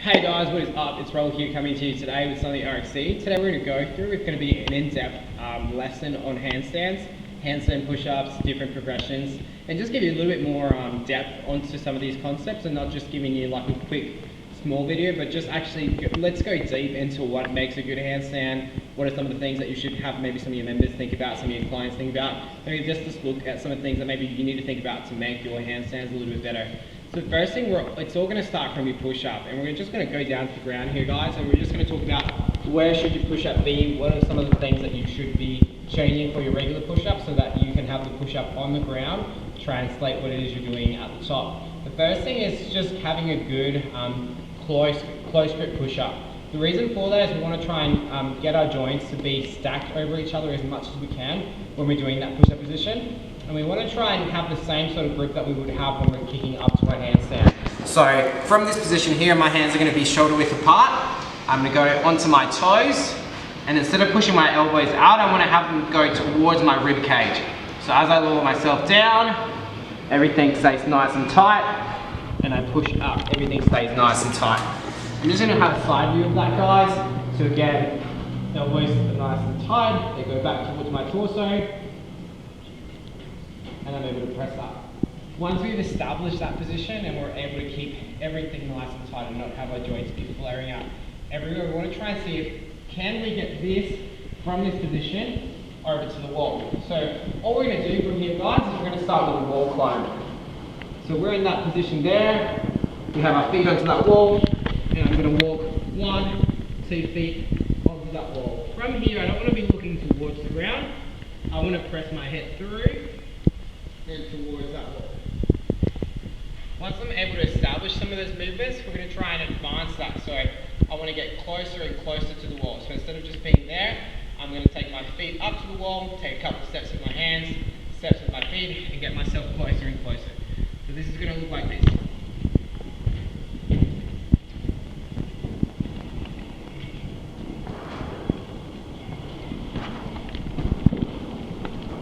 Hey guys, what is up? It's Roll here coming to you today with something RxC. Today we're going to go through, it's going to be an in-depth lesson on handstands, handstand push-ups, different progressions, and just give you a little bit more depth onto some of these concepts and not just giving you like a quick small video, but just actually let's go deep into what makes a good handstand, what are some of the things that you should have maybe some of your members think about, some of your clients think about, maybe just look at some of the things that maybe you need to think about to make your handstands a little bit better. So the first thing, it's all going to start from your push-up, and we're just going to go down to the ground here, guys, and we're just going to talk about where should your push-up be, what are some of the things that you should be changing for your regular push-up so that you can have the push-up on the ground, translate what it is you're doing at the top. The first thing is just having a good close grip push-up. The reason for that is we want to try and get our joints to be stacked over each other as much as we can when we're doing that push-up position. And we want to try and have the same sort of grip that we would have when we're kicking up to our handstand. So from this position here, my hands are going to be shoulder width apart. I'm going to go onto my toes, and instead of pushing my elbows out, I want to have them go towards my rib cage. So as I lower myself down, everything stays nice and tight, and I push up, everything stays nice and tight. I'm just going to have a side view of that, guys. So again, elbows are nice and tight, they go back towards my torso, and I'm able to press up. Once we've established that position and we're able to keep everything nice and tight and not have our joints be flaring out everywhere, we want to try and see if can we get this from this position over to the wall. So all we're going to do from here, guys, is we're going to start with a wall climb. So we're in that position there, we have our feet onto that wall, and I'm going to walk 1, 2 feet onto that wall. From here, I don't want to be looking towards the ground, I want to press my head through and towards that wall. Once I'm able to establish some of those movements, we're going to try and advance that. So I want to get closer and closer to the wall. So instead of just being there, I'm going to take my feet up to the wall, take a couple of steps with my hands, steps with my feet, and get myself closer and closer. So this is going to look like this.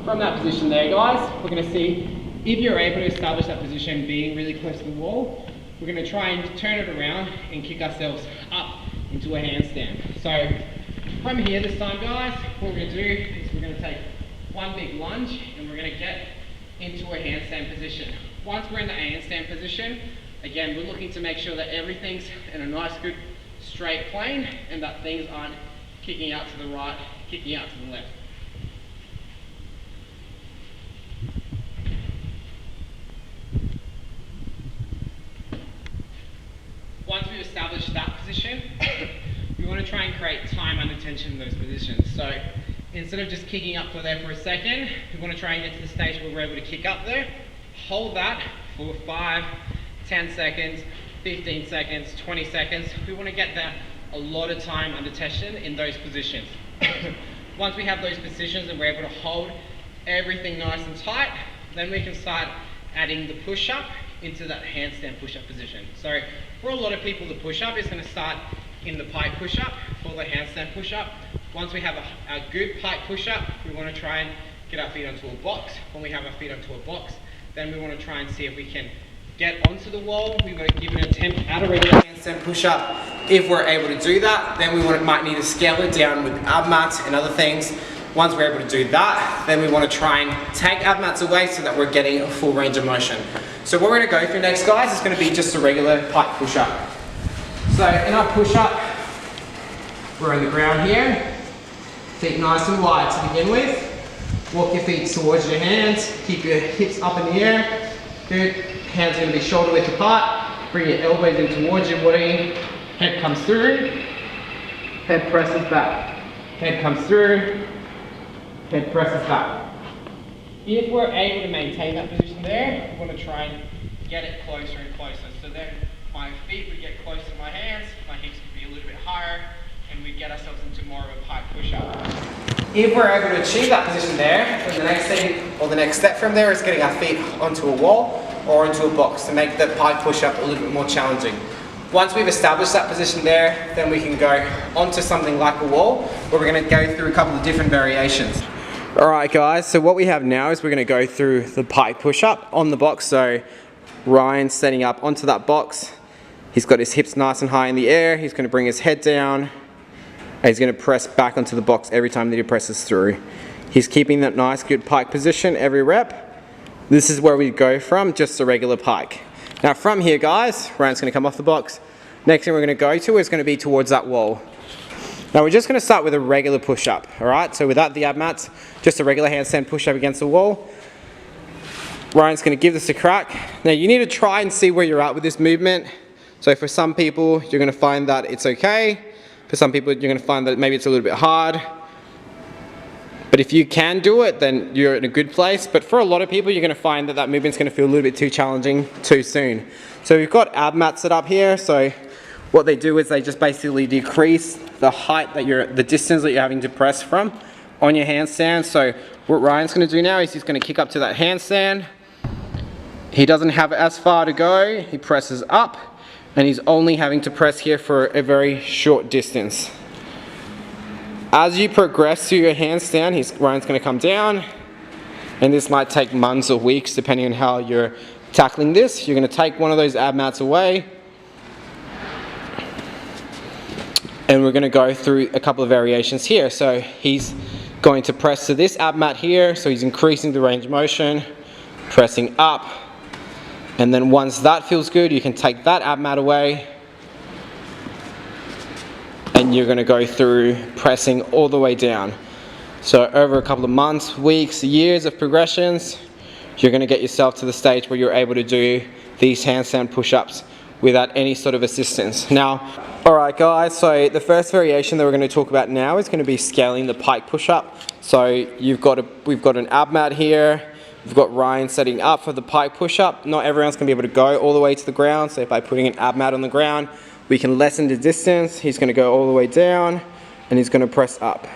From that position there, guys, we're going to see if you're able to establish that position being really close to the wall, we're going to try and turn it around and kick ourselves up into a handstand. So from here this time, guys, what we're going to do is we're going to take one big lunge and we're going to get into a handstand position. Once we're in the handstand position, again, we're looking to make sure that everything's in a nice, good, straight plane and that things aren't kicking out to the right, kicking out to the left. Once we've established that position, we want to try and create time under tension in those positions. So instead of just kicking up there for a second, we want to try and get to the stage where we're able to kick up there, hold that for 5, 10 seconds, 15 seconds, 20 seconds. We want to get that a lot of time under tension in those positions. Once we have those positions and we're able to hold everything nice and tight, then we can start adding the push-up into that handstand push-up position. So for a lot of people, the push-up is going to start in the pike push-up for the handstand push-up. Once we have a good pike push-up, we want to try and get our feet onto a box. When we have our feet onto a box, then we want to try and see if we can get onto the wall. We want to give an attempt at a regular handstand push-up. If we're able to do that, then we might need to scale it down with ab mats and other things. Once we're able to do that, then we want to try and take ab mats away so that we're getting a full range of motion. So what we're going to go through next, guys, is going to be just a regular pike push-up. So in our push-up, we're on the ground here, feet nice and wide to begin with. Walk your feet towards your hands, keep your hips up in the air. Good. Hands are going to be shoulder width apart. Bring your elbows in towards your body. Head comes through. Head presses back. Head comes through. Head presses back. If we're able to maintain that position there, we want to try and get it closer and closer. So then my feet would get closer to my hands, my hips would be a little bit higher, and we get ourselves into more of a pike push-up. If we're able to achieve that position there, then the next thing, or the next step from there, is getting our feet onto a wall or into a box to make the pike push-up a little bit more challenging. Once we've established that position there, then we can go onto something like a wall, where we're going to go through a couple of different variations. Alright guys, so what we have now is we're going to go through the pike push-up on the box. So Ryan's setting up onto that box, He's got his hips nice and high in the air. He's going to bring his head down. And he's going to press back onto the box every time that he presses through. He's keeping that nice good pike position every rep. This is where we go from just a regular pike. Now from here, guys, Ryan's going to come off the box. Next thing we're going to go to is going to be towards that wall. Now we're just going to start with a regular push-up, alright? So without the ab mats, just a regular handstand push-up against the wall. Ryan's going to give this a crack. Now you need to try and see where you're at with this movement. So for some people, you're going to find that it's okay. For some people, you're going to find that maybe it's a little bit hard. But if you can do it, then you're in a good place. But for a lot of people, you're going to find that that movement's going to feel a little bit too challenging too soon. So we've got ab mats set up here. So what they do is they just basically decrease the height that the distance that you're having to press from on your handstand. So what Ryan's going to do now is he's going to kick up to that handstand. He doesn't have as far to go. He presses up. And he's only having to press here for a very short distance. As you progress through your handstand, Ryan's going to come down, and this might take months or weeks depending on how you're tackling this. You're going to take one of those ab mats away, and we're going to go through a couple of variations here. So he's going to press to this ab mat here, so he's increasing the range of motion, pressing up. And then once that feels good, you can take that ab mat away, and you're going to go through pressing all the way down. So over a couple of months, weeks, years of progressions, you're going to get yourself to the stage where you're able to do these handstand push-ups without any sort of assistance. Now, alright guys, so the first variation that we're going to talk about now is going to be scaling the pike push-up. So we've got an ab mat here. We've got Ryan setting up for the pike push-up. Not everyone's going to be able to go all the way to the ground, so by putting an ab mat on the ground, we can lessen the distance. He's going to go all the way down, and he's going to press up.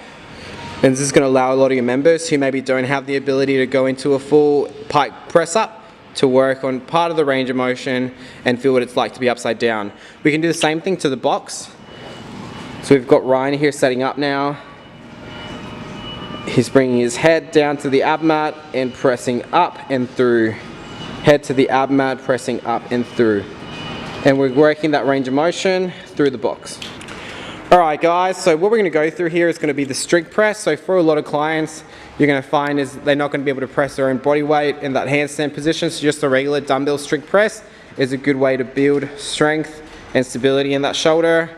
And this is going to allow a lot of your members who maybe don't have the ability to go into a full pike press up to work on part of the range of motion and feel what it's like to be upside down. We can do the same thing to the box. So we've got Ryan here setting up now. He's bringing his head down to the ab mat and pressing up and through. Head to the ab mat, pressing up and through. And we're working that range of motion through the box. Alright guys, so what we're going to go through here is going to be the strict press. So for a lot of clients, you're going to find is they're not going to be able to press their own body weight in that handstand position. So just a regular dumbbell strict press is a good way to build strength and stability in that shoulder.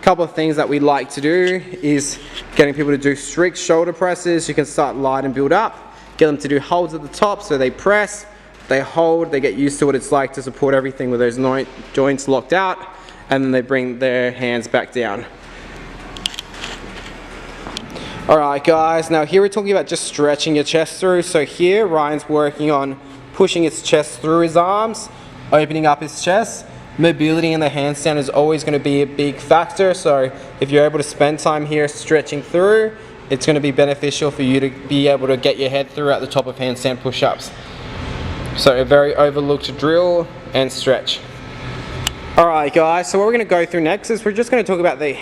Couple of things that we like to do is getting people to do strict shoulder presses. You can start light and build up. Get them to do holds at the top, so they press, they hold, they get used to what it's like to support everything with those joints locked out, and then they bring their hands back down. Alright guys, now here we're talking about just stretching your chest through. So here Ryan's working on pushing his chest through his arms, opening up his chest. Mobility in the handstand is always going to be a big factor, so if you're able to spend time here stretching through, it's going to be beneficial for you to be able to get your head through at the top of handstand push-ups. So a very overlooked drill and stretch. Alright guys, so what we're going to go through next is we're just going to talk about the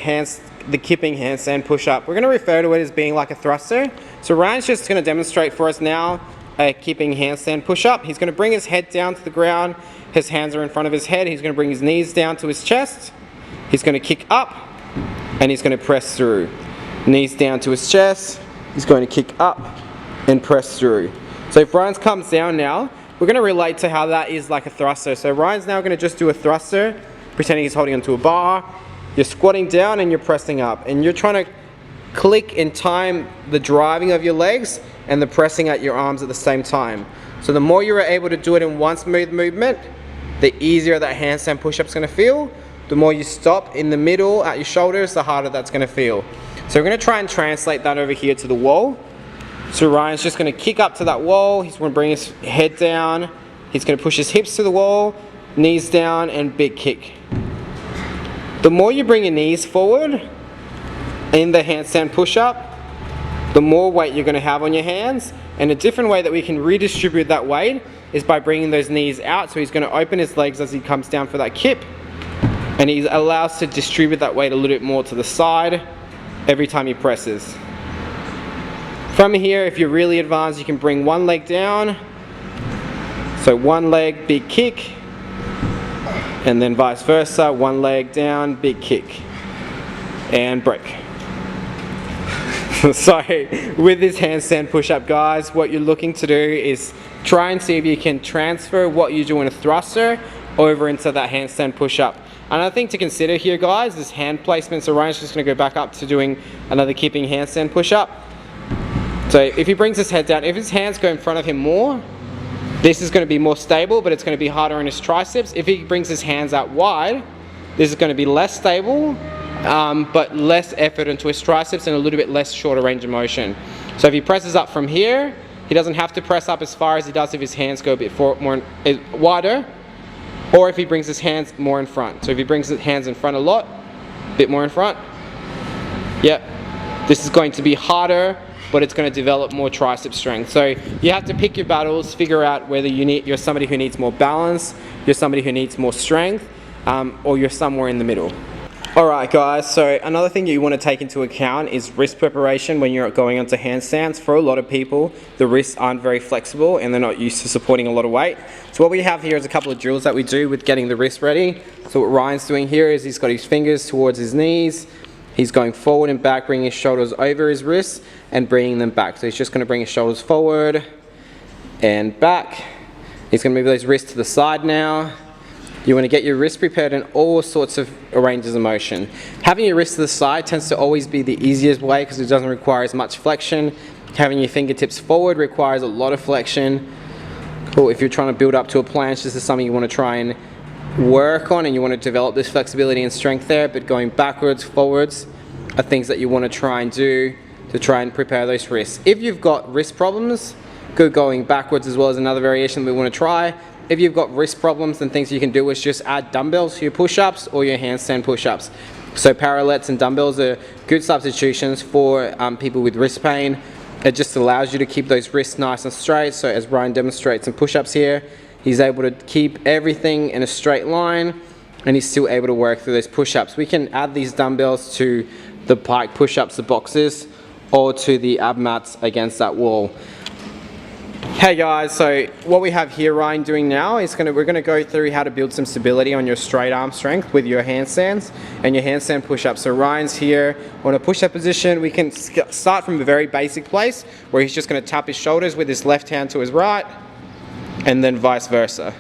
kipping handstand push-up. We're going to refer to it as being like a thruster. So Ryan's just going to demonstrate for us now a kipping handstand push-up. He's going to bring his head down to the ground. His hands are in front of his head. He's going to bring his knees down to his chest. He's going to kick up, and he's going to press through. Knees down to his chest. He's going to kick up and press through. So if Ryan comes down now, we're going to relate to how that is like a thruster. So Ryan's now going to just do a thruster, pretending he's holding onto a bar. You're squatting down and you're pressing up. And you're trying to click and time the driving of your legs and the pressing at your arms at the same time. So the more you're able to do it in one smooth movement, the easier that handstand push-up is going to feel. The more you stop in the middle at your shoulders, the harder that's going to feel. So we're going to try and translate that over here to the wall. So Ryan's just going to kick up to that wall. He's going to bring his head down. He's going to push his hips to the wall, knees down, and big kick. The more you bring your knees forward in the handstand push-up, the more weight you're going to have on your hands. And a different way that we can redistribute that weight is by bringing those knees out. So he's going to open his legs as he comes down for that kip, and he allows to distribute that weight a little bit more to the side every time he presses. From here, if you're really advanced, you can bring one leg down. So one leg, big kick, And then vice versa, one leg down, big kick, and break. So with this handstand push-up, guys, what you're looking to do is try and see if you can transfer what you do in a thruster over into that handstand push-up. Another thing to consider here, guys, is hand placement. So Ryan's just going to go back up to doing another keeping handstand push-up. So if he brings his head down, if his hands go in front of him more, this is going to be more stable, but it's going to be harder on his triceps. If he brings his hands out wide, this is going to be less stable, but less effort into his triceps and a little bit less shorter range of motion. So if he presses up from here, he doesn't have to press up as far as he does if his hands go a bit more wider, or if he brings his hands more in front. So if he brings his hands in front a lot, a bit more in front, yep, this is going to be harder, but it's going to develop more tricep strength. So you have to pick your battles, figure out whether you're somebody who needs more balance, you're somebody who needs more strength, or you're somewhere in the middle. Alright guys, so another thing you want to take into account is wrist preparation when you're going onto handstands. For a lot of people, the wrists aren't very flexible and they're not used to supporting a lot of weight. So what we have here is a couple of drills that we do with getting the wrist ready. So what Ryan's doing here is he's got his fingers towards his knees. He's going forward and back, bringing his shoulders over his wrists and bringing them back. So he's just going to bring his shoulders forward and back. He's going to move those wrists to the side now. You want to get your wrist prepared in all sorts of ranges of motion. Having your wrist to the side tends to always be the easiest way because it doesn't require as much flexion. Having your fingertips forward requires a lot of flexion. Or if you're trying to build up to a planche, this is something you want to try and work on, and you want to develop this flexibility and strength there, but going backwards, forwards are things that you want to try and do to try and prepare those wrists. If you've got wrist problems, good going backwards as well as another variation we want to try. If you've got wrist problems, then things you can do is just add dumbbells to your push-ups or your handstand push-ups. So parallettes and dumbbells are good substitutions for people with wrist pain. It just allows you to keep those wrists nice and straight. So as Ryan demonstrates in push-ups here, he's able to keep everything in a straight line and he's still able to work through those push-ups. We can add these dumbbells to the Pike push-ups, the boxes, or to the ab mats against that wall. Hey guys, so what we have here Ryan doing now is we're going to go through how to build some stability on your straight arm strength with your handstands and your handstand push-ups. So Ryan's here on a push-up position. We can start from a very basic place where he's just going to tap his shoulders with his left hand to his right, and then vice versa.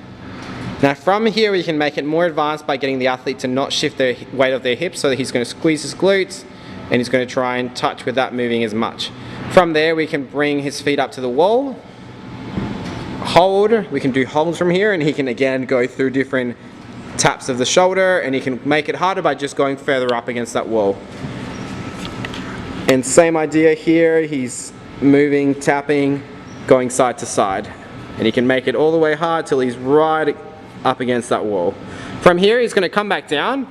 Now from here we can make it more advanced by getting the athlete to not shift their weight of their hips, so that he's going to squeeze his glutes and he's going to try and touch without moving as much. From there we can bring his feet up to the wall, hold, we can do holds from here, and he can again go through different taps of the shoulder, and he can make it harder by just going further up against that wall. And same idea here, he's moving, tapping, going side to side. And he can make it all the way hard till he's right up against that wall. From here he's going to come back down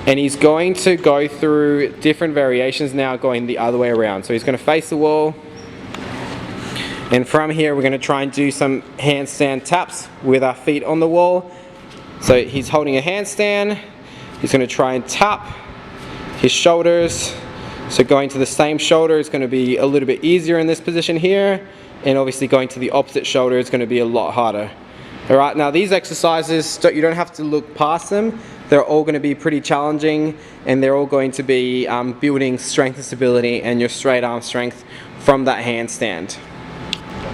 and he's going to go through different variations now, going the other way around. So he's going to face the wall, and from here we're going to try and do some handstand taps with our feet on the wall. So he's holding a handstand, he's going to try and tap his shoulders. So going to the same shoulder is going to be a little bit easier in this position here, and obviously going to the opposite shoulder is going to be a lot harder. Alright, now these exercises, you don't have to look past them. They're all going to be pretty challenging, and they're all going to be building strength and stability and your straight arm strength from that handstand.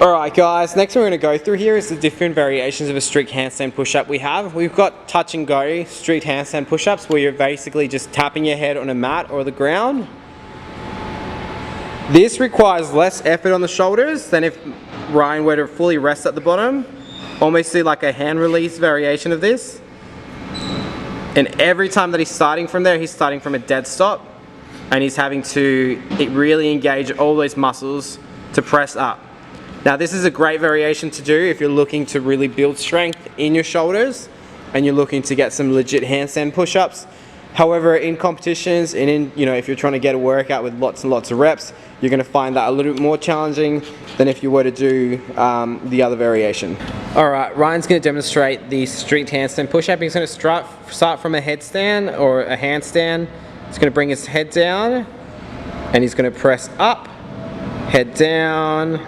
Alright guys, next thing we're going to go through here is the different variations of a strict handstand push-up we have. We've got touch and go strict handstand push-ups where you're basically just tapping your head on a mat or the ground. This requires less effort on the shoulders than if Ryan were to fully rest at the bottom. Almost do like a hand release variation of this. And every time that he's starting from there, he's starting from a dead stop. And he's having to really engage all those muscles to press up. Now this is a great variation to do if you're looking to really build strength in your shoulders and you're looking to get some legit handstand push-ups. However, in competitions and if you're trying to get a workout with lots and lots of reps, you're going to find that a little bit more challenging than if you were to do the other variation. Alright, Ryan's going to demonstrate the strict handstand push-up. He's going to start from a headstand or a handstand. He's going to bring his head down and he's going to press up, head down,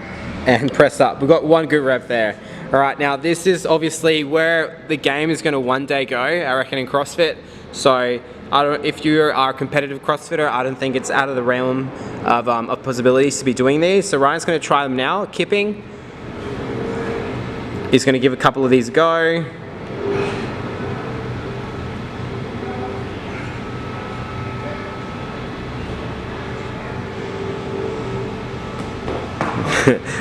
and press up. We've got one good rep there. Alright, now this is obviously where the game is going to one day go, I reckon, in CrossFit. So if you are a competitive CrossFitter, I don't think it's out of the realm of possibilities to be doing these. So Ryan's going to try them now, kipping. He's going to give a couple of these a go.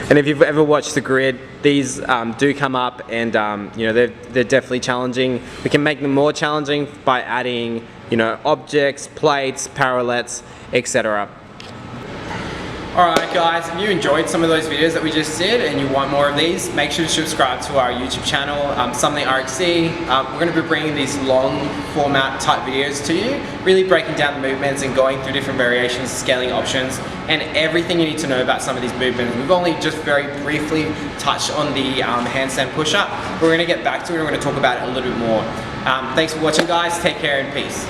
And if you've ever watched the grid, these do come up, and you know, they're definitely challenging. We can make them more challenging by adding, you know, objects, plates, parallettes, etc. Alright guys, if you enjoyed some of those videos that we just did and you want more of these, make sure to subscribe to our YouTube channel, Something RXC. We're going to be bringing these long format type videos to you, really breaking down the movements and going through different variations, scaling options, and everything you need to know about some of these movements. We've only just very briefly touched on the handstand push-up. We're going to get back to it and we're going to talk about it a little bit more. Thanks for watching guys, take care and peace.